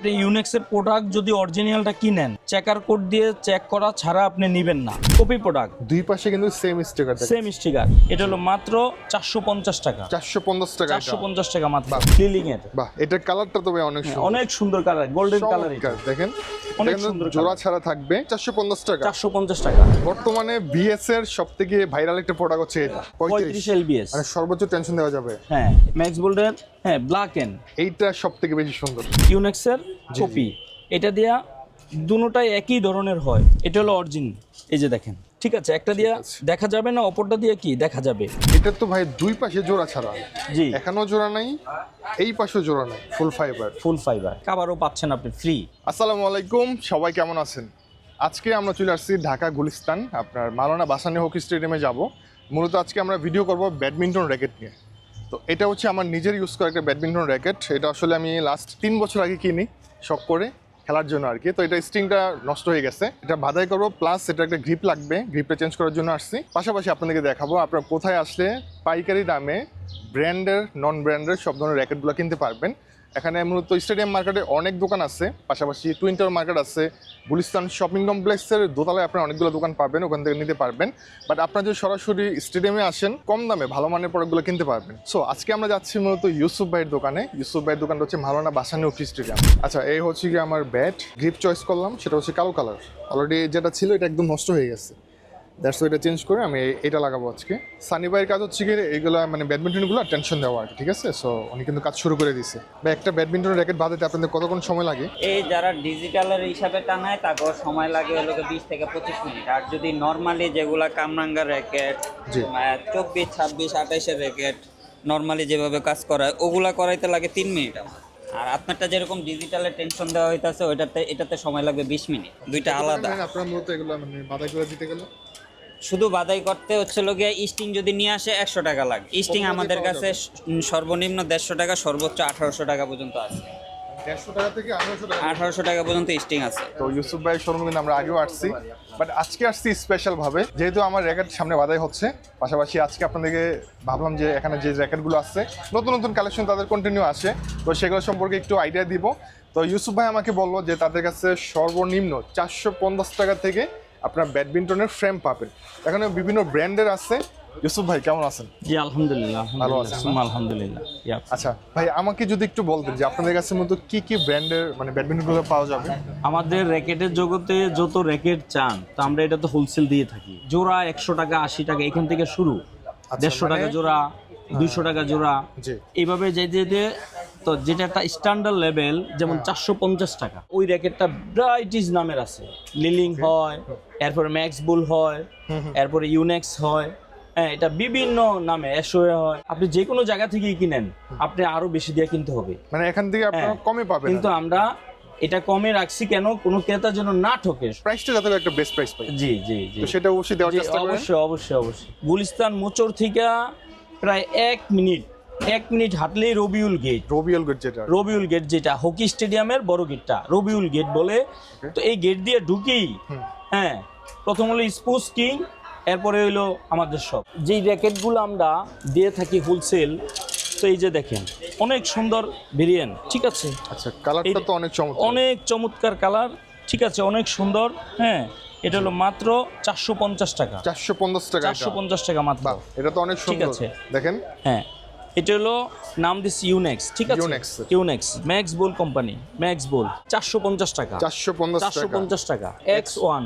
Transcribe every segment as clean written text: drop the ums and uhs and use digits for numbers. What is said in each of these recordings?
আপনি ইউনেক্সের প্রোডাক্ট যদি অরিজিনালটা কিনেন চেকার কোড দিয়ে চেক করা ছাড়া আপনি নেবেন না। কপি প্রোডাক্ট দুই পাশে কিন্তু সেম স্টিকার থাকে। Same sticker. এটা হলো মাত্র 450 টাকা। 450 টাকা। 450 টাকা মাত্র। ক্লিলিং এর। বাহ, এটার কালারটা তো ভাই অনেক সুন্দর। অনেক সুন্দর কালার, গোল্ডেন কালার। এটা দেখেন অনেক সুন্দর জোড়া ছাড়া থাকবে 450 টাকা। 450 টাকা। বর্তমানে বিএস এর সবথেকে ভাইরাল একটা প্রোডাক্ট হচ্ছে এটা 35 এলবিএস। মানে সর্বোচ্চ টেনশন দেওয়া যাবে। হ্যাঁ, ম্যাক্স বোল্ডের ব্ল্যাক এন্ড। এইটা সবথেকে বেশি সুন্দর। ইউনেক্সের কপি। এটা দিয়া দুটোটাই একই ধরনের হয়। এটা হলো অরিজিন। এই যে দেখেন, ঠিক আছে, একটা দিয়া দেখা যাবে না, অপরটা দিয়ে কি দেখা যাবে। এটা তো ভাই দুই পাশে জোড়া ছাড়া। জি, এখানেও জোড়া নাই, এই পাশেও জোড়া নাই, ফুল ফাইবার। ফুল ফাইবার কাভারও পাচ্ছেন আপনি ফ্রি। আসসালামু আলাইকুম, সবাই কেমন আছেন? আজকে আমরা চলে আসছি ঢাকা গুলিস্তান, আপনার মাওলানা ভাসানী হকি স্টেডিয়ামে যাব। মূলত আজকে আমরা ভিডিও করব ব্যাডমিন্টন র্যাকেট নিয়ে। তো এটা হচ্ছে আমার নিজের ইউজ করা একটা ব্যাডমিন্টন র্যাকেট। এটা আসলে আমি লাস্ট 3 বছর আগে কিনি, শখ করে খেলার জন্য আর কি। তো এটা স্ট্রিংটা নষ্ট হয়ে গেছে, এটা বাধাই করবো, প্লাস এটা একটা গ্রিপ লাগবে, গ্রিপটা চেঞ্জ করার জন্য আসছি। পাশাপাশি আপনাদেরকে দেখাবো আপনারা কোথায় আসলে পাইকারি দামে ব্র্যান্ডের নন ব্র্যান্ডের সব ধরনের র্যাকেটগুলো কিনতে পারবেন। এখানে মূলত স্টেডিয়াম মার্কেটে অনেক দোকান আছে, পাশাপাশি টুইন টাওয়ার মার্কেট আছে, গুলিস্তান শপিং কমপ্লেক্সের দোতলায় আপনারা অনেকগুলো দোকান পাবেন, ওখান থেকে নিতে পারবেন। বাট আপনারা যদি সরাসরি স্টেডিয়ামে আসেন কম দামে ভালো মানের প্রোডাক্টগুলো কিনতে পারবেন। সো আজকে আমরা যাচ্ছি মূলত ইউসুফ ভাইয়ের দোকানে। ইউসুফ ভাইয়ের দোকানটা হচ্ছে মাওলানা ভাসানী হকি স্টেডিয়াম। আচ্ছা, এই হচ্ছে কি আমার ব্যাট, গ্রিপ চয়েস করলাম, সেটা হচ্ছে কালো কালার। অলরেডি যেটা ছিল এটা একদম নষ্ট হয়ে গেছে, দ্যাটস এটা চেঞ্জ করে আমি এটা লাগাবো আজকে। সানি ভাইয়ের কাজ হচ্ছে কি এইগুলো মানে ব্যাডমিন্টনগুলো টেনশন দেওয়া আর কি, ঠিক আছে? সো উনি কিন্তু কাজ শুরু করে দিয়েছে। বা একটা ব্যাডমিন্টন র্যাকেট বাঁধাতে আপনাদের কতক্ষণ সময় লাগে? এই যারা ডিজিটালের হিসাবে টানায় তারপর সময় লাগে হলো 20 থেকে 25 মিনিট। আর যদি নর্মালি যেগুলা কামরাঙ্গা র্যাকেট, 24, 26, 28-এর র্যাকেট নর্মালি যেভাবে কাজ করায় ওগুলা করাইতে লাগে 3 মিনিট। আর আপনারটা যেরকম ডিজিটালের টেনশন দেওয়া হইতাছে এটাতে সময় লাগবে 20 মিনিট। দুইটা আলাদা। আপনারা মূলত এগুলো মানে বাঁধাই করে দিতে গেলে শুধু বাদাই করতে হচ্ছে গিয়ে স্টিং যদি নিয়ে আসে 100 টাকা লাগে। স্টিং আমাদের কাছে সর্বনিম্ন 150 টাকা, সর্বোচ্চ 1800 টাকা পর্যন্ত আছে। 150 টাকা থেকে 1800 টাকা পর্যন্ত স্টিং আছে। তো ইউসুফ ভাই শোরুমে কিন্তু আমরা আগেও আসছি, বাট আজকে আসছি স্পেশাল ভাবে, যেহেতু আমার র্যাকেট সামনে বাধাই হচ্ছে। পাশাপাশি আজকে আপনাদেরকে ভাবলাম যে এখানে যে র্যাকেটগুলো আছে নতুন নতুন কালেকশন তাদের কন্টিনিউ আসে, তো সেগুলো সম্পর্কে একটু আইডিয়া দিব। তো ইউসুফ ভাই আমাকে বললো যে তাদের কাছে সর্বনিম্ন 450 টাকা থেকে আপনার ব্যাডমিন্টনের ফ্রেম পাবেন। এখানে বিভিন্ন ব্র্যান্ডের আছে। ইউসুফ ভাই কেমন আছেন? জি আলহামদুলিল্লাহ, ভালো আছেন? আলহামদুলিল্লাহ। আচ্ছা ভাই, আমাকে যদি একটু বলতেন যে আপনাদের কাছে মতো কি কি ব্র্যান্ডের মানে ব্যাডমিন্টনগুলো পাওয়া যাবে? আমাদের র্যাকেটের জগতে যত র্যাকেট চান তো আমরা এটা তো হোলসেল দিয়ে থাকি। জোড়া 100 টাকা, 80 টাকা এখান থেকে শুরু। 150 টাকা জোড়া, 200 টাকা জোড়া, এইভাবে যেতে যেতে তো যেটা একটা স্ট্যান্ডার্ড লেভেল যেমন 450 টাকা। ওই র্যাকেটটা ব্রাইটিস নামের আছে, লিলিং হয়, এরপরে ম্যাক্স বুল হয়, এরপরে ইউনেক্স হয়। হ্যাঁ, এটা বিভিন্ন নামে এসওএ হয়। আপনি যে কোনো জায়গা থেকেই কিনেন আপনি আরো বেশি দিয়ে কিনতে হবে, মানে এখান থেকে আপনারা কমে পাবেন। কিন্তু আমরা এটা কমে রাখছি কেন, কোনো ক্রেতা যেন না ঠকে। প্রাইসটা যাতে একটা বেস্ট প্রাইস পাই। জি জি জি, তো সেটা অবশ্যই দেওয়ার চেষ্টা করবেন। অবশ্যই অবশ্যই অবশ্যই। গুলিস্তান মোচর থেকে প্রায় 1 মিনিট হাঁটলেই রবিউল গেট। রবিউল গেট যেটা হকি স্টেডিয়ামের বড় গেটটা রবিউল গেট বলে। তো এই গেট দিয়ে ঢুকেই প্রথম হলো স্পোর্টস কিং, এরপরে হইলো আমাদের সব যেই র্যাকেটগুলো আমরা দিয়ে থাকি হোলসেল। তো এই যে দেখেন অনেক সুন্দর ভেরিয়েন্ট, ঠিক আছে? আচ্ছা, কালারটা তো অনেক চমৎকার, অনেক চমৎকার কালার, ঠিক আছে, অনেক সুন্দর। এটা হলো মাত্র 450 টাকা। 450 টাকা, 450 টাকা মাত্র। এটা তো অনেক সুন্দর, ঠিক আছে। দেখেন, এটা হলো নাম দিস ইউনেক্স, ঠিক আছে? ইউনেক্স ম্যাক্স বোল কোম্পানি, ম্যাক্স বোল 450 টাকা। 450 টাকা। X1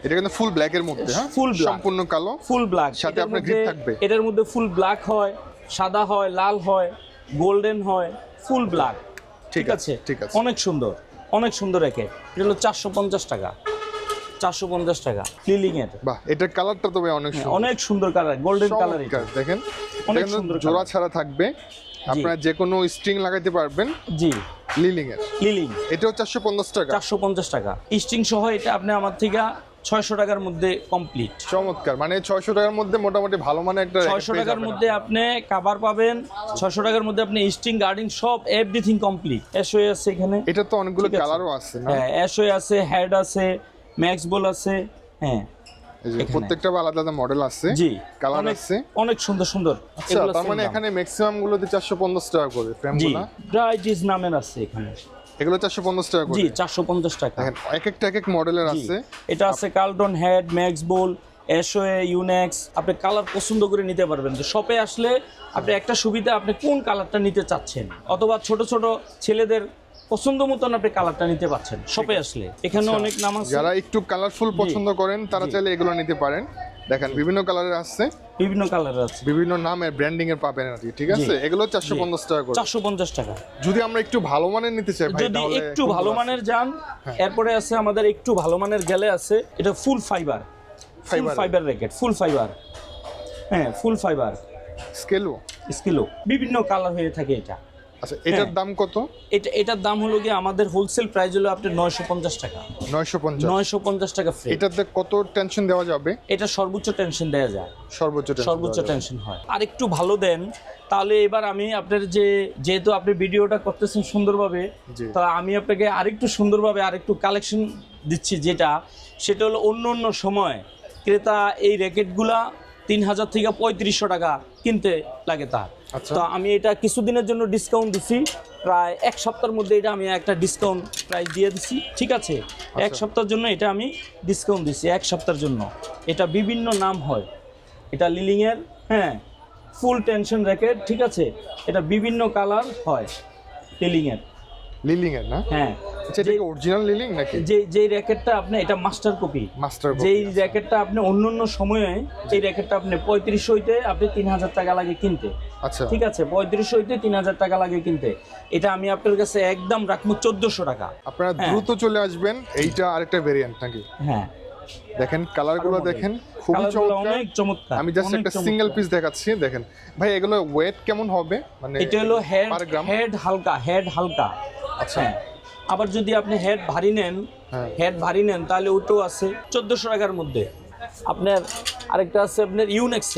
এটা কিন্তু ফুল ব্ল্যাক এর মধ্যে, ফুল ব্ল্যাক, সম্পূর্ণ কালো, ফুল ব্ল্যাক। সাথে আপনার গ্রিপ থাকবে। এটার মধ্যে ফুল ব্ল্যাক হয়, সাদা হয়, লাল হয়, গোল্ডেন হয়, ফুল ব্ল্যাক, ঠিক আছে? অনেক সুন্দর, অনেক সুন্দর র্যাকেট। এটা হলো 450 টাকা। 450 টাকা ক্লিলিং এর। বাহ, এটার কালারটা তো অনেক সুন্দর, অনেক সুন্দর কালার, গোল্ডেন কালার। দেখেন অনেক সুন্দর, জোড়া ছাড়া থাকবে, আপনারা যে কোনো স্ট্রিং লাগাইতে পারবেন। জি, লিলিং এর। এটাও 450 টাকা। 450 টাকা স্ট্রিং সহ। এটা আপনি আমার থেকে 600 টাকার মধ্যে কমপ্লিট। চমৎকার, মানে 600 টাকার মধ্যে মোটামুটি ভালো মানে একটা 600 টাকার মধ্যে আপনি কভার পাবেন, 600 টাকার মধ্যে আপনি স্ট্রিং গার্ডিং সব এভরিথিং কমপ্লিট। এসওএ আছে এখানে। এটা তো অনেকগুলো কালারও আছে না? এসওএ আছে, হেড আছে, ম্যাক্স বল আছে। প্রত্যেকটা আলাদা আলাদা মডেল আছে, জি, কালার আছে, অনেক সুন্দর সুন্দর। আচ্ছা, তার মানে এখানে ম্যাক্সিমাম গুলোতে 450 টাকা করে ফ্রেমগুলো। ব্রাইটিস নামের আছে এখানে। এগুলো 450 টাকা করে। জি 450 টাকা। দেখেন এক এক মডেলের জি, আছে। এটা আছে কার্লটন হেড, ম্যাক্স বোল, এসওএ, ইউনেক্স। আপনি কালার পছন্দ করে নিতে পারবেন। তো শপে আসলে আপনি একটা সুবিধা, আপনি কোন কালারটা নিতে চাচ্ছেন, অথবা ছোট ছোট ছেলেদের পছন্দ মতন আপনি কালারটা নিতে পারছেন শপে আসলে। এখানে অনেক নাম আছে। যারা একটু কালারফুল পছন্দ করেন তারা চাইলে এগুলো নিতে পারেন। দেখেন বিভিন্ন কালারের আছে, বিভিন্ন কালার আছে, বিভিন্ন নামের ব্র্যান্ডিং এর পাবেন আর কি, ঠিক আছে। এগুলো 450 টাকা করে। 450 টাকা। যদি আমরা একটু ভালো মানের নিতে চাই ভাই, যদি তাহলে একটু ভালো মানের যান, এরপরে আছে আমাদের একটু ভালো মানের গেলে আছে এটা ফুল ফাইবার, ফাইবার র্যাকেট, ফুল ফাইবার। হ্যাঁ, ফুল ফাইবার স্কিলো বিভিন্ন কালার হয়ে থাকে এটা। আচ্ছা, এটার দাম কত? এটার দাম হলো গিয়ে আমাদের হোলসেল প্রাইস হলো আপনার 950 টাকা। 950 টাকা ফ্রি। এটাতে কত টেনশন দেওয়া যাবে? এটা সর্বোচ্চ টেনশন দেওয়া যায়, সর্বোচ্চ টেনশন হয়। আর একটু ভালো দেন তাহলে এবার আমি আপনার যেহেতু আপনি ভিডিওটা করতেছেন সুন্দরভাবে, তা আমি আপনাকে আরেকটু সুন্দরভাবে আরেকটু কালেকশন দিচ্ছি, সেটা হলো অন্য সময় ক্রেতা এই র্যাকেটগুলা 3000 থেকে 3500 টাকা কিনতে লাগে তার। তো আমি এটা কিছুদিনের জন্য ডিসকাউন্ট দিছি, প্রায় এক সপ্তাহের মধ্যে এটা আমি একটা ডিসকাউন্ট প্রাইস দিয়ে দিছি, ঠিক আছে। এক সপ্তাহের জন্য এটা আমি ডিসকাউন্ট দিছি, এক সপ্তাহের জন্য। এটা বিভিন্ন নাম হয়, এটা লিলিংয়ের, হ্যাঁ, ফুল টেনশন র্যাকেট, ঠিক আছে। এটা বিভিন্ন কালার হয় লিলিংয়ের না? হ্যাঁ। আচ্ছা, এটা কি অরিজিনাল লিলিং নাকি? যেই র্যাকেটটা আপনি, এটা মাস্টার কপি। যেই র্যাকেটটা আপনি অন্য সময়ে এই র্যাকেটটা আপনি 3500 হইতে আপনি 3000 টাকা লাগে কিনতে। আচ্ছা, ঠিক আছে, 3500 হইতে 3000 টাকা লাগে কিনতে। এটা আমি আপনার কাছে একদম রাখবো 1400 টাকা। আপনারা দ্রুত চলে আসবেন। এইটা আরেকটা ভেরিয়েন্ট নাকি? হ্যাঁ, দেখেন কালারগুলো দেখেন, খুবই চমৎকার। আমি জাস্ট একটা সিঙ্গেল পিস দেখাচ্ছি। দেখেন ভাই, এগুলো ওয়েট কেমন হবে? মানে এটা হলো হেড হালকা। আচ্ছা, আবার যদি আপনি হেড ভারী নেন তাহলে ওটাও আছে 1400 টাকার মধ্যে। আপনার আরেকটা আছে আপনার ইউনেক্স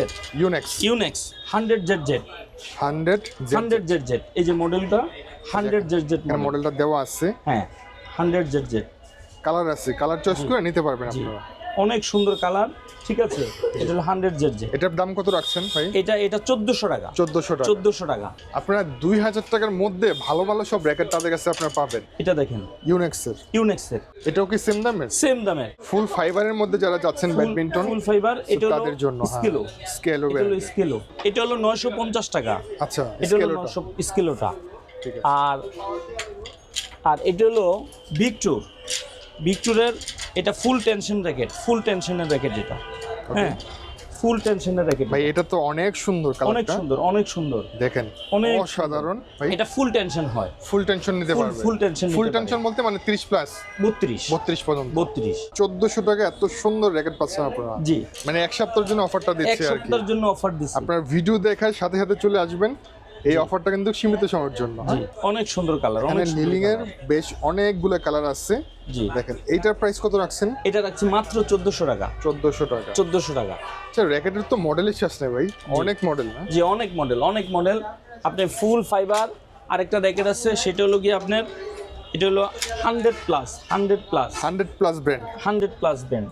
100ZZ এই যে মডেলটা 100ZZ মডেলটা দেওয়া আছে। হ্যাঁ, 100ZZ কালার চয়েস করে নিতে পারবেন আপনারা। অনেক সুন্দর কালার, ঠিক আছে। এটা হলো 100ZZ। এটার দাম কত রাখছেন ভাই? এটা 1400 টাকা। 1400 টাকা। আপনারা 2000 টাকার মধ্যে ভালো সব র্যাকেট তাদের কাছে আপনারা পাবেন। এটা দেখেন ইউনেক্সের। এটাও কি সেম দামের? ফুল ফাইবারের মধ্যে যারা যাচ্ছেন ব্যাডমিন্টন, ফুল ফাইবার, এটা হলো তাদের জন্য স্কেলো। এটা হলো 950 টাকা। আচ্ছা, এটা হলো স্কেলোটা। ঠিক আছে। আর এটা হলো ভিক্টরের এটা ফুল টেনশনের র্যাকেট এটা। হ্যাঁ, ফুল টেনশনের র্যাকেট ভাই। এটা তো অনেক সুন্দর কালারটা, অনেক সুন্দর দেখেন, অসাধারণ ভাই। এটা ফুল টেনশন হয়, ফুল টেনশন নিতে পারবে। ফুল টেনশন বলতে মানে 30 প্লাস 32 পর্যন্ত। 1400 টাকা এত সুন্দর র্যাকেট পাচ্ছেন আপনারা। জি, মানে এক সপ্তাহের জন্য অফারটা দিচ্ছি আর কি। এক সপ্তাহের জন্য অফার দিচ্ছি। আপনার ভিডিও দেখার সাথে সাথে চলে আসবেন। এই অফারটা কিন্তু সীমিত সময়ের জন্য। অনেক সুন্দর কালার, লিলিং এর বেশ অনেকগুলো কালার আছে। জি, দেখেন এইটার প্রাইস কত রাখছেন? এটা রাখছি মাত্র 1400 টাকা। 1400 টাকা। আচ্ছা, র্যাকেটের তো মডেলই শেষ নেই ভাই, অনেক মডেল না? জি, অনেক মডেল। আপনি ফুল ফাইবার আরেকটা র্যাকেট আছে, সেটা হলো কি আপনার, এটা হলো 100 প্লাস ব্র্যান্ড।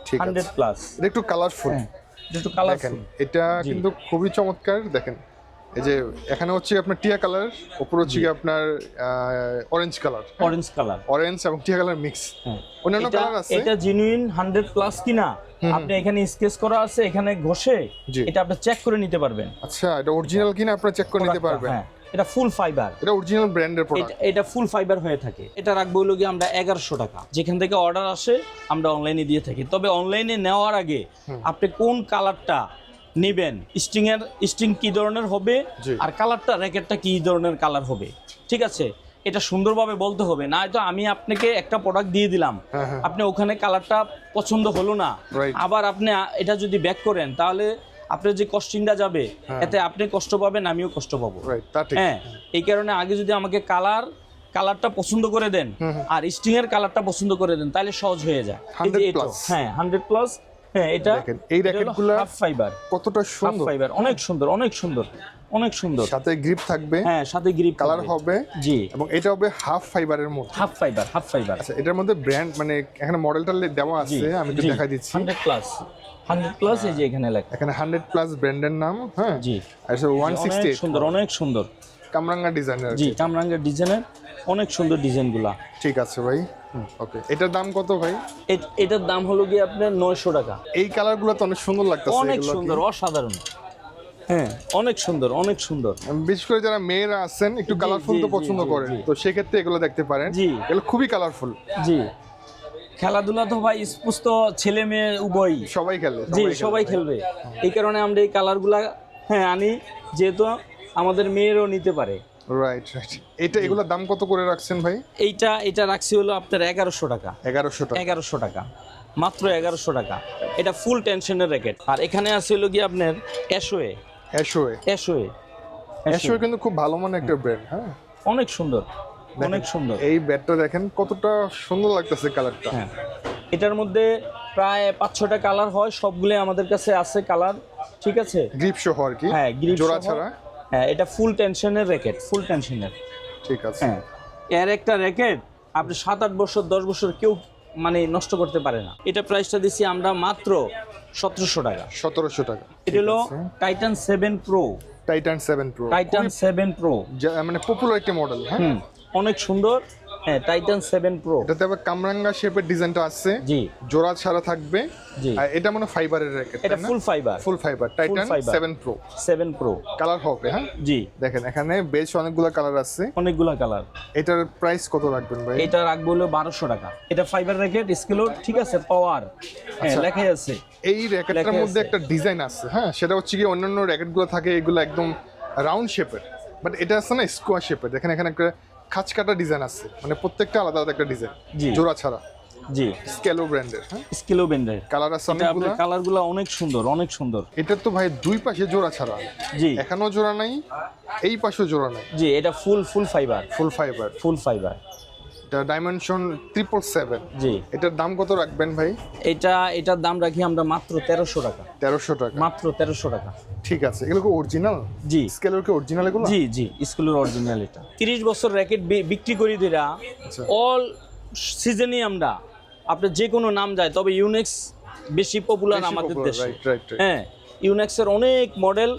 ঠিক আছে, 100 প্লাস। এটা একটু কালারফুল। দেখেন এটা কিন্তু খুবই চমৎকার। দেখেন এই যে এখানে হচ্ছে আপনার টিয়া কালার, উপর হচ্ছে আপনার অরেঞ্জ এবং টিয়া কালার মিক্স। অন্যান্য কালার আছে। এটা জেনুইন 100 প্লাস কিনা আপনি এখানে স্কেচ করা আছে, এখানে ঘষে এটা আপনি চেক করে নিতে পারবেন। আচ্ছা, এটা অরিজিনাল কিনা আপনি চেক করে নিতে পারবেন। হ্যাঁ, এটা ফুল ফাইবার, এটা অরিজিনাল ব্র্যান্ডের প্রোডাক্ট। এটা ফুল ফাইবার হয়ে থাকে। এটা রাখবো হলো কি আমরা 1100 টাকা। যেখান থেকে অর্ডার আসে আমরা অনলাইনে দিয়ে থাকি। তবে অনলাইনে নেওয়ার আগে আপনি কোন কালারটা নেবেন, স্ট্রিং কি ধরনের হবে, আর কালারটা র্যাকেটটা কি ধরনের কালার হবে, ঠিক আছে, এটা সুন্দরভাবে বলতে হবে। না হয়তো আমি আপনাকে একটা প্রোডাক্ট দিয়ে দিলাম, আপনি ওখানে কালারটা পছন্দ হলো না, আবার আপনি এটা যদি ব্যাক করেন তাহলে আপনার যে কস্টিংটা যাবে এতে আপনি কষ্ট পাবেন, আমিও কষ্ট পাবো। হ্যাঁ, এই কারণে আগে যদি আমাকে কালারটা পছন্দ করে দেন আর স্ট্রিং এর কালারটা পছন্দ করে দেন তাহলে সহজ হয়ে যায়। 100 প্লাস। হ্যাঁ, এটা দেখেন এই র্যাকেটগুলো হাফ ফাইবার, কতটা সুন্দর। ফাইবার অনেক সুন্দর। সাথে গ্রিপ থাকবে। হ্যাঁ, সাথে গ্রিপ কালার হবে। জি, এবং এটা হবে হাফ ফাইবারের মধ্যে। Half fibre. আচ্ছা, এটার মধ্যে ব্র্যান্ড মানে এখানে মডেলটা দেওয়া আছে, আমি একটু দেখাই দিচ্ছি। 100 প্লাস এই যে এখানে লেখা, এখানে 100 প্লাস ব্র্যান্ডের নাম। হ্যাঁ, জি, আর 168 অনেক সুন্দর কামরাঙ্গা ডিজাইনের। জি, কামরাঙ্গা ডিজাইনের অনেক সুন্দর ডিজাইনগুলা। ঠিক আছে ভাই, ওকে। এটার দাম কত ভাই? এটার দাম হলো গিয়ে আপনার 900 টাকা। এই কালারগুলো তো অনেক সুন্দর লাগতেছে, অনেক এগুলো কি? সুন্দর, অসাধারণ। হ্যাঁ, অনেক সুন্দর, অনেক সুন্দর। বিশেষ করে যারা মেয়েরা আছেন একটু জি, কালারফুল জি, তো জি, পছন্দ জি, করেন, জি। তো সেক্ষেত্রে এগুলো দেখতে পারেন। জি। এগুলো খুবই কালারফুল। জি, খেলাধুলা তো ভাই স্পুস্ত ছেলে মেয়ে উভয়ই। সবাই খেলে, জি, সবাই খেলবে। এই কারণে আমরা এই কালারগুলা আনি, যেহেতু আমাদের মেয়েরও নিতে পারে। Right right. এগুলোর দাম কত করে রাখছেন ভাই? এটা রাখছি হলো আপনার 1100 টাকা। 1100 টাকা। 1100 টাকা, মাত্র 1100 টাকা। এটা ফুল টেনশনের র্যাকেট। আর এখানে আছে হলো কি আপনার অ্যাশোয়ে। অ্যাশোয়ে কিন্তু খুব ভালো মানের একটা ব্র্যান্ড। হ্যাঁ, অনেক সুন্দর, অনেক সুন্দর। এই ব্যাটটা দেখেন কতটা সুন্দর লাগতেছে কালারটা। হ্যাঁ, এটার মধ্যে প্রায় 5-6টা কালার হয়, সবগুলো আমাদের কাছে আছে কালার। ঠিক আছে, গ্রিপ সহ আর কি। হ্যাঁ, গ্রিপ জোড়া সহ। ছাড়া। হ্যাঁ, এটা ফুল টেনশনের র্যাকেট, ফুল টেনশনের। ঠিক আছে। হ্যাঁ, এর একটা র্যাকেট আপনি 7-8 বছর 10 বছর কেউ নষ্ট করতে পারে না। এটা প্রাইসটা দিছি আমরা মাত্র 1700 টাকা। 1700 টাকা। এটা হলো Titan 7 pro. Titan 7 pro. Titan 7 pro মানে পপুলার একটা মডেল। হ্যাঁ, অনেক সুন্দর। হ্যাঁ, টাইটান 7 প্রো। এটাতে আবার কামরাঙ্গা শেপের ডিজাইনটা আছে। জি, জোড়া ছাড়া থাকবে। জি। আর এটা মনে ফাইবারের র্যাকেট। এটা ফুল ফাইবার। ফুল fibre Titan fiber। 7 pro. 7 pro colour হবে। হ্যাঁ, জি, দেখেন এখানে বেশ অনেকগুলো কালার আছে। অনেকগুলা কালার। এটার প্রাইস কত রাখবেন ভাই? এটা রাখবো হলো 1200 টাকা। এটা ফাইবার র্যাকেট, স্কেল, ঠিক আছে, পাওয়ার। হ্যাঁ, লেখাই আছে। এই র্যাকেটটার লেখা মধ্যে আছে। একটা ডিজাইন আছে। হ্যাঁ, সেটা হচ্ছে কি অন্যান্য র্যাকেটগুলো থাকে এগুলো একদম রাউন্ড শেপের, বাট এটা আছে না স্কোয়ার শেপের। দেখেন এখানে একটা খাঁচ কাটা ডিজাইন আছে, মানে প্রত্যেকটা আলাদা আলাদা একটা ডিজাইন। জি। জোড়া ছাড়া। জি, স্কেলো ব্র্যান্ডের। হ্যাঁ, স্কেলো বেন্ডের। কালার আছে এটা অনেকগুলো। আপনার কালারগুলো অনেক সুন্দর, অনেক সুন্দর। এটার তো ভাই দুই পাশে জোড়া ছাড়া। জি, এখানেও জোড়া নাই, এই পাশেও জোড়া নাই। জি, এটা ফুল ফাইবার। ফুল ফাইবার। ফুল ফাইবার। এটা ডাইমেনশন 777। জি, এটার দাম কত রাখবেন ভাই? এটার দাম রাখি আমরা মাত্র 1300 টাকা। 1300 টাকা। মাত্র 1300 টাকা। ঠিক আছে। এগুলো কি অরিজিনাল? জি, স্কেলের কি অরিজিনাল এগুলো? জি, জি, স্কুলের অরিজিনাল। এটা 30 বছর র্যাকেট বিক্রি করি দিরা। আচ্ছা। অল সিজনই আমরা আপনার যে কোনো নাম যায়, তবে ইউনেক্স বেশি পপুলার বেশি আমাদের popular, দেশে। right, right, right. হ্যাঁ, ইউনেক্সের অনেক মডেল,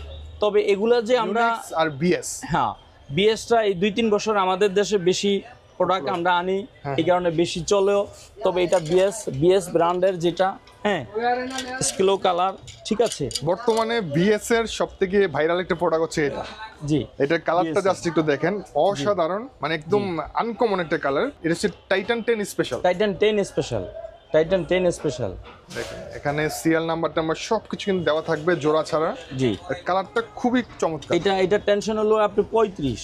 তবে এগুলা যে আমরা ইউনিক্স আর বিএস। হ্যাঁ, বিএসটা এই 2-3 বছর আমাদের দেশে বেশি প্রোডাক্ট আমরা আনি, এই কারণে বেশি চলেও। তবে এটা বিএস ব্র্যান্ডের যেটা, হ্যাঁ, স্কেলো কালার। ঠিক আছে, বর্তমানে বিএস এর সবথেকে ভাইরাল একটা প্রোডাক্ট হচ্ছে এটা। জি, এটার কালারটা BS জাস্ট একটু দেখেন, অসাধারণ, মানে একদম আনকমন একটা কালার। এটা হচ্ছে Titan 10 special. Titan 10 special. Titan 10 special. দেখেন এখানে সিরিয়াল নাম্বার সবকিছু কিন্তু দেওয়া থাকবে জোড়া ছাড়া। জি, কালারটা খুবই চমৎকার। এটা টেনশন হলো আপনি 35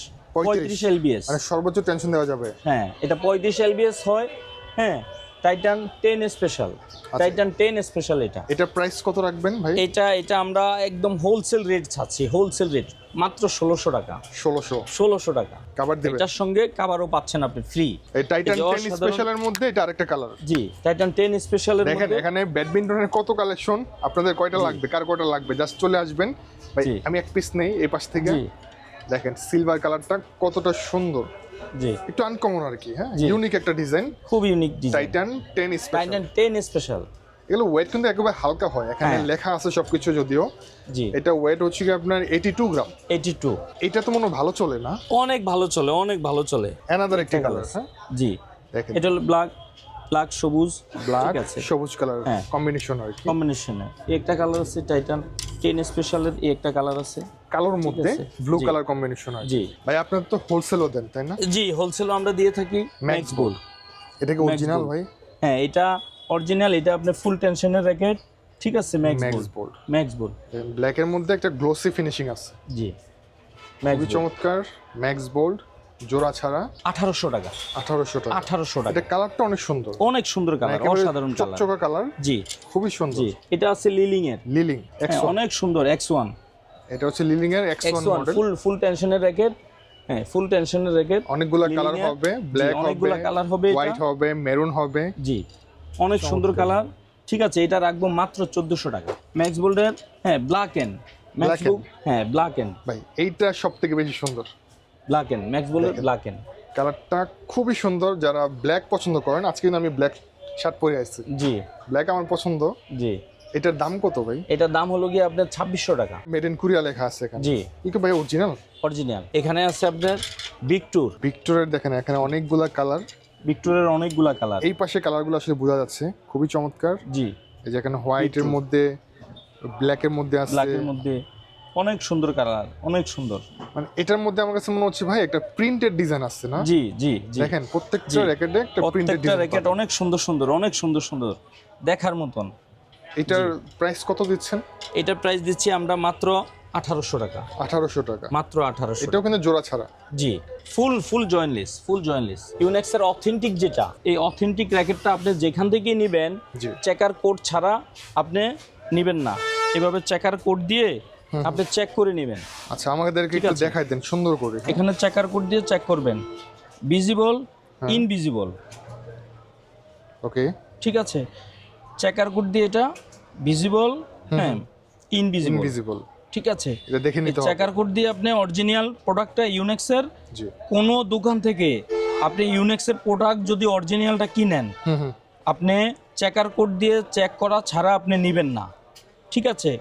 এলবিএস। মানে সর্বোচ্চ টেনশন দেওয়া যাবে। হ্যাঁ, এটা 35 এলবিএস হয়। হ্যাঁ, টাইটান 10 স্পেশাল। Titan 10 special. এটা প্রাইস কত রাখবেন ভাই? এটা আমরা একদম হোলসেল রেট ছাড়ছি, হোলসেল রেট মাত্র 1600 টাকা। 1600 টাকা। কভার দিবেন? এটার সঙ্গে কভারও পাচ্ছেন আপনি ফ্রি। এই টাইটান এই যে 10 স্পেশালের মধ্যে এটা আরেকটা কালার। জি, টাইটান 10 স্পেশালের দেখেন মধ্যে। এখানে ব্যাডমিন্টনের কত কালেকশন। আপনাদের কয়টা লাগবে, কার কয়টা লাগবে, জাস্ট চলে আসবেন ভাই। জি। আমি এক পিস নেই এই পাশ থেকে। জি, দেখেন সিলভার কালারটা কতটা সুন্দর, জি, একটু আনকমন আর কি। হ্যাঁ, জি। ইউনিক একটা ডিজাইন। খুব unique design. Titan 10 special. Titan 10 special. এগুলো ওয়েট কিন্তু একেবারে হালকা হয়। এখানে হ্যাঁ। লেখা আছে সবকিছু, যদিও জি, এটা ওয়েট হচ্ছে কি আপনার 82 গ্রাম। 82। এটা তো মনে হয় ভালো চলে না? অনেক ভালো চলে, অনেক ভালো চলে। অ্যানাদার একটা কালার। হ্যাঁ, জি, দেখেন এটা হলো ব্ল্যাক সবুজ। ব্ল্যাক ঠিক আছে, সবুজ কালার হ্যাঁ। কম্বিনেশন আর কি। কম্বিনেশনে একটা কালার আছে টাইটান 10 স্পেশালের, একটা কালার আছে। কালোর মধ্যে আছে। ব্লু জি। কালার কম্বিনেশন আর কি। জি, ভাই আপনার তো হোলসেলও দেন তাই না? জি, হোলসেল আমরা দিয়ে থাকি। ম্যাক্স বুল। এটা কি অরিজিনাল Bull। ভাই? হ্যাঁ, এটা অরিজিনাল। এটা আপনার ফুল টেনশনের র্যাকেট। ঠিক আছে, ম্যাক্স বুল। ম্যাক্স বুল। ব্ল্যাক এর মধ্যে একটা গ্লোসি ফিনিশিং আছে। জি, ম্যাক্স খুবই চমৎকার। ম্যাক্স বোল্ড জোড়া ছাড়া 1800 টাকা। 1800 টাকা। 1800 টাকা। এটা কালারটা অনেক সুন্দর, অনেক সুন্দর কালার, একেবারে অসাধারণ কালার। চকচকা কালার, জি, খুবই সুন্দর। জি, এটা আছে লিলিং এর। লিলিং হ্যাঁ, X1। অনেক সুন্দর। X1। এটা হচ্ছে লিলিং এর X1 মডেল। ফুল টেনশনের র্যাকেট। হ্যাঁ, ফুল টেনশনের র্যাকেট। অনেকগুলা Lilling কালার এর। হবে, জি, ব্ল্যাক হবে, অনেকগুলা কালার হবে, এটা। হোয়াইট হবে, মেরুন হবে। জি, অনেক সুন্দর কালার। ঠিক আছে, এটা রাখবো মাত্র 1400 টাকা। ম্যাক্স বোল্ডের, হ্যাঁ, black and max Black book. হ্যাঁ, ব্ল্যাক এন্ড ভাই এইটা সবথেকে বেশি সুন্দর। ব্ল্যাক এন্ড ম্যাক্স বোল্ডের ব্ল্যাক এন্ড। কালারটা খুবই সুন্দর। যারা ব্ল্যাক পছন্দ করেন, আজকে কিন্তু আমি ব্ল্যাক শার্ট পরে আসছি। জি, ব্ল্যাক আমার পছন্দ। জি, এটার দাম কত ভাই? এটার দাম হলো গিয়ে আপনার 2600 টাকা। মেড ইন কোরিয়া লেখা আছে এখানে। জি। কি ভাই অরিজিনাল? অরিজিনাল। এখানে আছে আপনার ভিক্টর। ভিক্টরের দেখেন এখানে অনেকগুলা কালার, ভিক্টরের অনেকগুলা কালার। এই পাশে কালারগুলো আসলে বোঝা যাচ্ছে, খুবই চমৎকার। জি। এই যে এখানে হোয়াইটের মধ্যে, ব্ল্যাকের মধ্যে আছে, ব্ল্যাকের মধ্যে অনেক সুন্দর কালার, অনেক সুন্দর। মানে এটার মধ্যে আমার কাছে মনে হচ্ছে ভাই একটা প্রিন্টেড ডিজাইন আছে না? জি জি জি। দেখেন প্রত্যেকটা র্যাকেটে একটা প্রিন্টেড প্রত্যেকটা ডিজাইন। র্যাকেট অনেক সুন্দর সুন্দর, অনেক সুন্দর সুন্দর, দেখার মতন। এটার প্রাইস কত দিচ্ছেন? এটার প্রাইস দিচ্ছি আমরা মাত্র 1800 টাকা। 1800 টাকা মাত্র 1800। এটাও কিন্তু জোড়া ছাড়া। জি, ফুল জয়েন্টলেস, ফুল জয়েন্টলেস। ইউনেক্সের অথেন্টিক যেটা, এই অথেন্টিক র্যাকেটটা আপনি যেখান থেকেই নেবেন, জি। চেকার কোড ছাড়া আপনি নেবেন না। এভাবে চেকার কোড দিয়ে আপনি চেক করে নেবেন। আচ্ছা আমাদেরকে একটু দেখাই দেন সুন্দর করে। এখানে চেকার কোড দিয়ে চেক করবেন, ভিজিবল, ইনভিজিবল। ওকে, ঠিক আছে, চেকার কোড দিয়ে এটা ভিজিবল, হ্যাঁ, ইনভিজিবল। ঠিক আছে, এটা দেখে নিতে হবে। চেকার কোড দিয়ে আপনি অরিজিনাল প্রোডাক্টটা ইউনেক্সের জি। কোনো দোকান থেকে আপনি ইউনেক্সের প্রোডাক্ট যদি অরিজিনালটা কিনেন, আপনি চেকার কোড দিয়ে চেক করা ছাড়া আপনি নেবেন না। ঠিক আছে,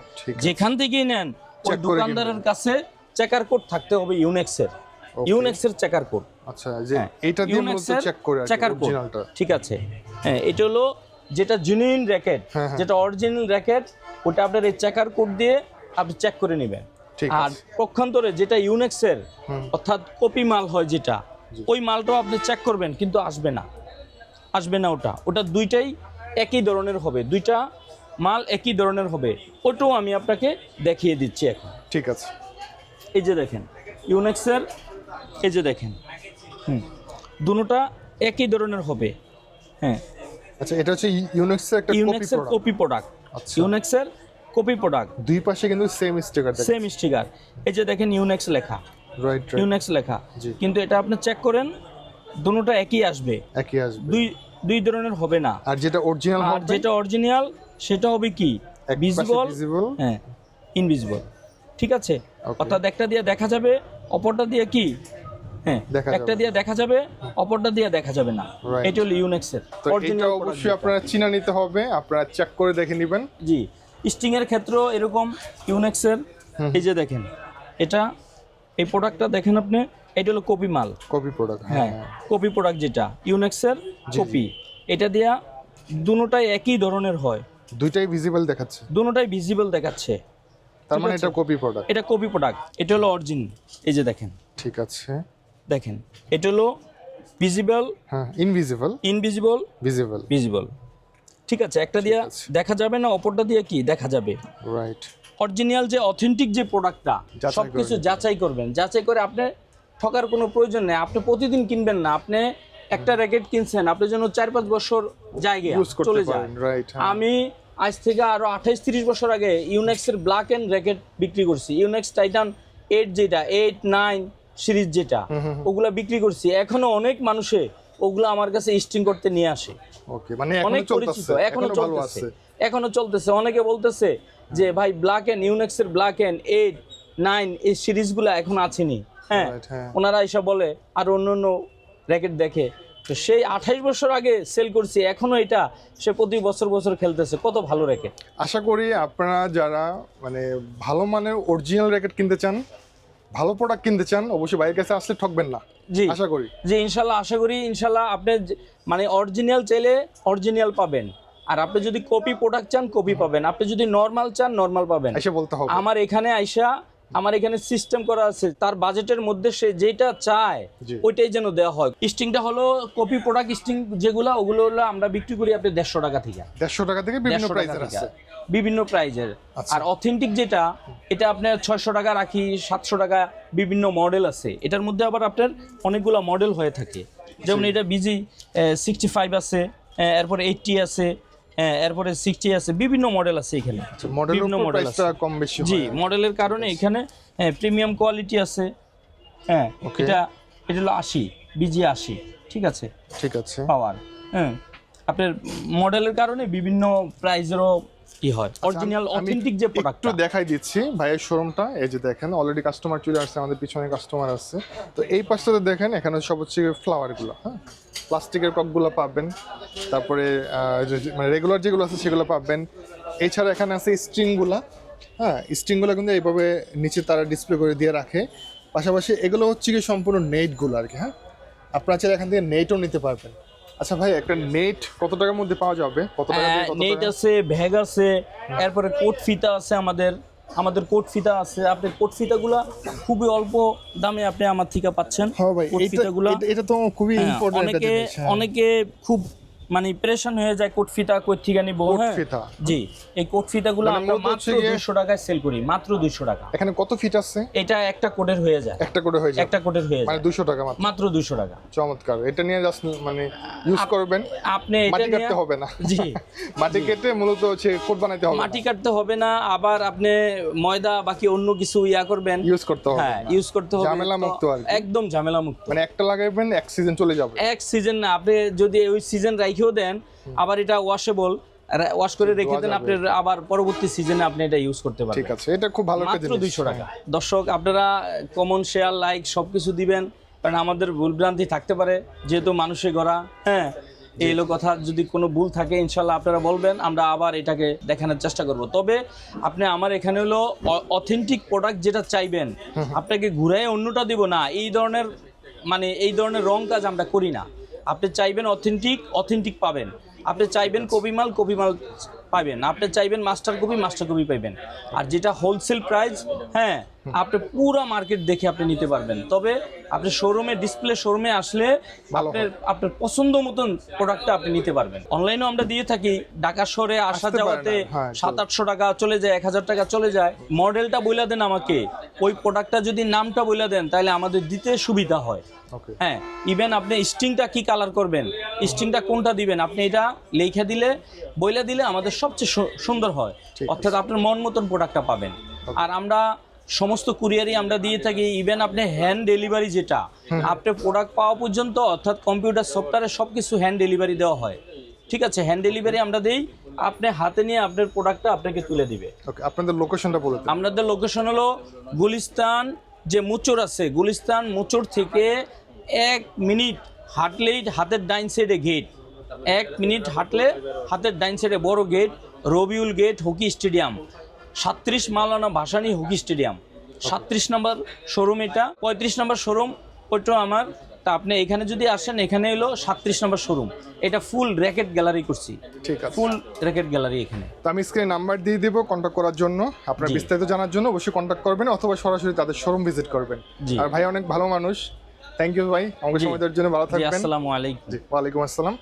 যেখান থেকেই নেন ওই দোকানদারের কাছে চেকার কোড থাকতে হবে ইউনেক্সের, ইউনেক্সের চেকার কোড। আচ্ছা, যে এটা দিয়ে মূলত চেক করে চেকার কোড। অরিজিনালটা। ঠিক আছে, হ্যাঁ, এটা হলো যেটা জেনুইন র্যাকেট, যেটা অরিজিনাল র্যাকেট, ওটা আপনার এই চেকার কোড দিয়ে আপনি চেক করে নেবেন। আর পক্ষান্তরে যেটা ইউনেক্সের অর্থাৎ কপি মাল হয় যেটা, ওই মালটাও আপনি চেক করবেন কিন্তু আসবে না ওটা দুইটাই একই ধরনের হবে, দুইটা মাল একই ধরনের হবে। ওটাও আমি আপনাকে দেখিয়ে দিচ্ছি এখন। ঠিক আছে, এই যে দেখেন ইউনেক্সের, এই যে দেখেন, দুটোটা একই ধরনের হবে। হ্যাঁ, আচ্ছা এটা হচ্ছে ইউনেক্সের একটা ইউনেক্সের কপি প্রোডাক্ট। ইউনেক্সের কপি প্রোডাক্ট, দুই পাশে কিন্তু সেম স্টিকার, সেম স্টিকার। এই যে দেখেন ইউনেক্স লেখা, রাইট, ইউনেক্স লেখা, কিন্তু এটা আপনি চেক করেন দুটোটা একই আসবে, দুই ধরনের হবে না। আর যেটা অরিজিনাল আর হবে, যেটা অরিজিনাল সেটা হবে কি ভিজিবল, হ্যাঁ, ইনভিজিবল। ঠিক আছে, অর্থাৎ একটা দিয়ে দেখা যাবে, অপরটা দিয়ে কি, হ্যাঁ, একটা দিয়ে দেখা যাবে, অপরটা দিয়ে দেখা যাবে না। এটা হলো ইউনেক্সের অরিজিনাল। অবশ্যই আপনারা চিনা নিতে হবে, আপনারা চেক করে দেখে নেবেন। জি, স্টিং এর ক্ষেত্রেও এরকম ইউনেক্সের। এই যে দেখেন এটা, এই প্রোডাক্টটা দেখেন আপনি, এটা হলো কপি মাল, কপি প্রোডাক্ট। হ্যাঁ, কপি প্রোডাক্ট যেটা ইউনেক্সের কপি, এটা দিয়া দুটোটাই একই ধরনের হয়, দুইটাই ভিজিবল দেখাচ্ছে, দুটোটাই ভিজিবল দেখাচ্ছে। তার মানে এটা কপি প্রোডাক্ট, এটা কপি প্রোডাক্ট, এটা হলো অরিজিনাল। এই যে দেখেন, ঠিক আছে, দেখেন এটা হলো ভিজিবল, হ্যাঁ, ইনভিজিবল, ভিজিবল। ঠিক আছে, একটা দিয়ে দেখা যাবে না, অপরটা দিয়ে কি দেখা যাবে, রাইট। অরিজিনাল যে অথেন্টিক যে প্রোডাক্টটা, সবকিছু যাচাই করবেন, যাচাই করে আপনি ঠকার কোনো প্রয়োজন নেই। আপনি প্রতিদিন কিনবেন না, আপনি একটা র্যাকেট কিনছেন, আপনার জন্য 4-5 বছর জায়গা চলে যায়। আমি আজ থেকে আরো 28-30 বছর আগে ইউনেক্সের ব্ল্যাক এন্ড র্যাকেট বিক্রি করছি, ইউনেক্স টাইটান 8 যেটা 8-9 সিরিজ যেটা, ওগুলা বিক্রি করছি। এখনো অনেক মানুষে ওগুলো আমার কাছে স্টিং করতে নিয়ে আসে। ওকে, মানে অনেক পরিচিত, এখনো চলতেছে। অনেকে বলতেছে যে ভাই ব্ল্যাক এন্ড, ইউনেক্সের ব্ল্যাক এন্ড 8-9 এই সিরিজগুলো এখন আছেনি। হ্যাঁ, ওনারা এসব বলে আর অন্য র্যাকেট দেখে। তো সেই 28 বছর আগে সেল করছি, এখনো এটা সে প্রতি বছর খেলতেছে। কত ভালো র্যাকেট। আশা করি আপনারা যারা মানে ভালো মানের অরিজিনাল র্যাকেট কিনতে চান, ভালো প্রোডাক্ট কিনতে চান, অবশ্যই বাইরের কাছে আসলে ঠকবেন না। জি, আশা করি, জি, ইনশাল্লাহ আশা করি। ইনশাল্লাহ আপনি মানে অরিজিনাল চাইলে অরিজিনাল পাবেন, আর আপনি যদি কপি প্রোডাক্ট চান কপি পাবেন, আপনি যদি নরমাল চান নরমাল পাবেন। এসে বলতে হবে আমার এখানে আইসা, আমার এখানে সিস্টেম করা আছে, তার বাজেটের মধ্যে সে যেটা চায় ওইটাই যেন দেওয়া হয়। স্টিংটা হলো কপি প্রোডাক্ট স্টিং যেগুলো, ওগুলো হলো আমরা বিক্রি করি আপনি 150 টাকা থেকে। 150 টাকা থেকে বিভিন্ন প্রাইসের আছে, বিভিন্ন প্রাইজের। আর অথেন্টিক যেটা, এটা আপনার 600 টাকা রাখি, 700 টাকা, বিভিন্ন মডেল আছে। এটার মধ্যে আবার আপনার অনেকগুলো মডেল হয়ে থাকে, যেমন এটা বিজি 65 আছে, এরপরে 80 আছে, এরপরে 60 আছে, বিভিন্ন মডেল আছে এখানে। বিভিন্ন মডেল আছে, কম বেশি। জি, মডেলের কারণে এখানে প্রিমিয়াম কোয়ালিটি আছে। হ্যাঁ, এটা হলো 80, বিজি 80। ঠিক আছে, পাওয়ার। হ্যাঁ, আপনার মডেলের কারণে বিভিন্ন প্রাইজেরও কি হয়। অরিজিনাল অথেন্টিক যে প্রোডাক্ট একটু দেখাই দিচ্ছি ভাইয়ের শোরুমটা। এই যে দেখেন অলরেডি কাস্টমার চলে আসছে, আমাদের পিছনে কাস্টমার আছে। তো এই পাশটাতে দেখেন, এখানে সব হচ্ছে ফ্লাওয়ারগুলো, হ্যাঁ, প্লাস্টিকের কপগুলো পাবেন, তারপরে মানে রেগুলার যেগুলো আছে সেগুলো পাবেন, এছাড়া এখানে আছে স্ট্রিংগুলা, হ্যাঁ স্ট্রিংগুলো কিন্তু এইভাবে নিচে তারা ডিসপ্লে করে দিয়ে রাখে। পাশাপাশি এগুলো হচ্ছে কি সম্পূর্ণ নেটগুলো আর কি। হ্যাঁ, আপনারা চাইলে এখান থেকে নেটও নিতে পারবেন। আচ্ছা ভাই, একটা নেট কত টাকার মধ্যে পাওয়া যাবে? কত টাকা দিয়ে কত নেট টাকা? আছে, ভ্যাগ আছে, এরপরে কোট ফিতা আছে আমাদের কোট ফিতা আছে। আপনি কোট ফিতাগুলা খুবই অল্প দামে আপনি আমার থেকে পাচ্ছেন। হ্যাঁ ভাই, কোট ফিতাগুলা এটা তো খুবই হ্যাঁ, ইম্পর্টেন্ট একটা জিনিস। হ্যাঁ। অনেকে খুব মানে প্রেশান হয়ে যায় কোট ফিতা কোট থেকে নিব। কোট হ্যাঁ ফিতা। জি, এই কোট ফিতাগুলো মানে আমরা মূলত মাত্র হচ্ছে গিয়ে- 200 টাকায় সেল করি, মাত্র 200 টাকা। এখানে কত ফিট আছে? এটা একটা কোটের হয়ে যায়, একটা করে হয়ে যাবে, একটা কোটের হয়ে মানে যায় 200 টাকা মাত্র। মাত্র 200 টাকা। চমৎকার। এটা নিয়ে জাস্ট মানে ইউজ করবেন, আপনি এটা মাটি নিয়ে কাটতে হবে না। জি মাটি কেটে মূলত হচ্ছে কোট বানাইতে হবে, মাটি কাটতে হবে না, আবার আপনি ময়দা বাকি অন্য কিছু করবেন, ইউজ করতে হবে হ্যাঁ না। ইউজ করতে হবে। ঝামেলা মুক্ত আর কি। একদম ঝামেলা মুক্ত। মানে একটা লাগাইবেন এক সিজন চলে যাবে। এক সিজন না, আপনি যদি ওই সিজন রাইখেও দেন, আবার এটা ওয়াশেবল, ওয়াশ করে রেখে দেন, আপনার আবার পরবর্তী সিজনে আপনি এটা ইউজ করতে ঠিক পারবেন। আছে, এটা খুব ভালো একটা মাত্র জিনিস। 200 টাকা। দর্শক আপনারা কমন, শেয়ার, লাইক সবকিছু দিবেন, কারণ আমাদের ভুলভ্রান্তি থাকতে পারে, যেহেতু মানুষে গড়া। হ্যাঁ, এই হলো কথা। যদি কোনো ভুল থাকে ইনশাল্লাহ আপনারা বলবেন, আমরা আবার এটাকে দেখানোর চেষ্টা করব। তবে আপনি আমার এখানে হলো অথেন্টিক প্রোডাক্ট যেটা চাইবেন, আপনাকে ঘুরাই অন্যটা দিব না, এই ধরনের রং কাজ আমরা করি না। আপনি চাইবেন অথেন্টিক পাবেন, আপনি চাইবেন কপি মাল পাবেন, আপনি চাইবেন মাস্টার কপি পাইবেন। আর যেটা হোলসেল প্রাইস, হ্যাঁ আপনি পুরো মার্কেট দেখে আপনি নিতে পারবেন। তবে আপনি শোরুমে আসলে আপনার পছন্দ মতন প্রোডাক্টটা আপনি নিতে পারবেন। অনলাইনেও আমরা দিয়ে থাকি, ঢাকা শহরে আসা আসতে যাওয়াতে পারে না, হ্যাঁ, 700-800 টাকা চলে যায়, 1000 টাকা চলে যায়। মডেলটা বইলা দেন আমাকে, ওই প্রোডাক্টটা যদি নামটা বইলা দেন তাহলে আমাদের দিতে সুবিধা হয়। ওকে, হ্যাঁ, ইভেন আপনি স্ট্রিংটা কি কালার করবেন, স্ট্রিংটা কোনটা দিবেন, আপনি এটা লেখা দিলে বইলা দিলে আমাদের সবচেয়ে সুন্দর হয়। অর্থাৎ আপনার মন মতন প্রোডাক্টটা পাবেন। আর আমরা সমস্ত কুরিয়ারই আমরা দিয়ে থাকি। ইভেন আপনি হ্যান্ড ডেলিভারি, যেটা আপনি প্রোডাক্ট পাওয়া পর্যন্ত, অর্থাৎ কম্পিউটার সফটওয়্যারে সবকিছু হ্যান্ড ডেলিভারি দেওয়া হয়। ঠিক আছে, হ্যান্ড ডেলিভারি আমরা দেই, আপনি হাতে নিয়ে আপনার প্রোডাক্টটা আপনাকে তুলে দিবে। ওকে, আপনাদের লোকেশনটা বলে দিন। আমাদের লোকেশন হলো গুলিস্তান, যে মোচড় আছে, গুলিস্তান মোচড় থেকে 1 মিনিট হাঁটলেই হাতের ডাইন সাইডে গেট, 1 মিনিট হাঁটলে হাতের ডাইন সাইডে বড় gate, Rabiul gate hockey stadium, 37 Maulana Bhasani hockey stadium, 37 number showroom. এটা 35 নম্বর শোরুম, ওইটাও আমার। তা আপনি এখানে যদি আসেন, এখানে হলো 37 নম্বর শোরুম। এটা ফুল র্যাকেট গ্যালারি করছি, ঠিক আছে, ফুল র্যাকেট গ্যালারি এখানে। তো আমি স্ক্রিনে নাম্বার দিয়ে দিব কন্ট্যাক্ট করার জন্য। আপনার জি। বিস্তারিত জানার জন্য অবশ্যই কন্ট্যাক্ট করবেন, অথবা সরাসরি তাদের শোরুম ভিজিট করবেন। জি। আর ভাই অনেক ভালো মানুষ। থ্যাংক ইউ ভাই, আমাকে জি। সময় দেওয়ার জন্য। ভালো জি, থাকবেন। আসসালামু আলাইকুম। জি, ওয়ালাইকুম আসসালাম।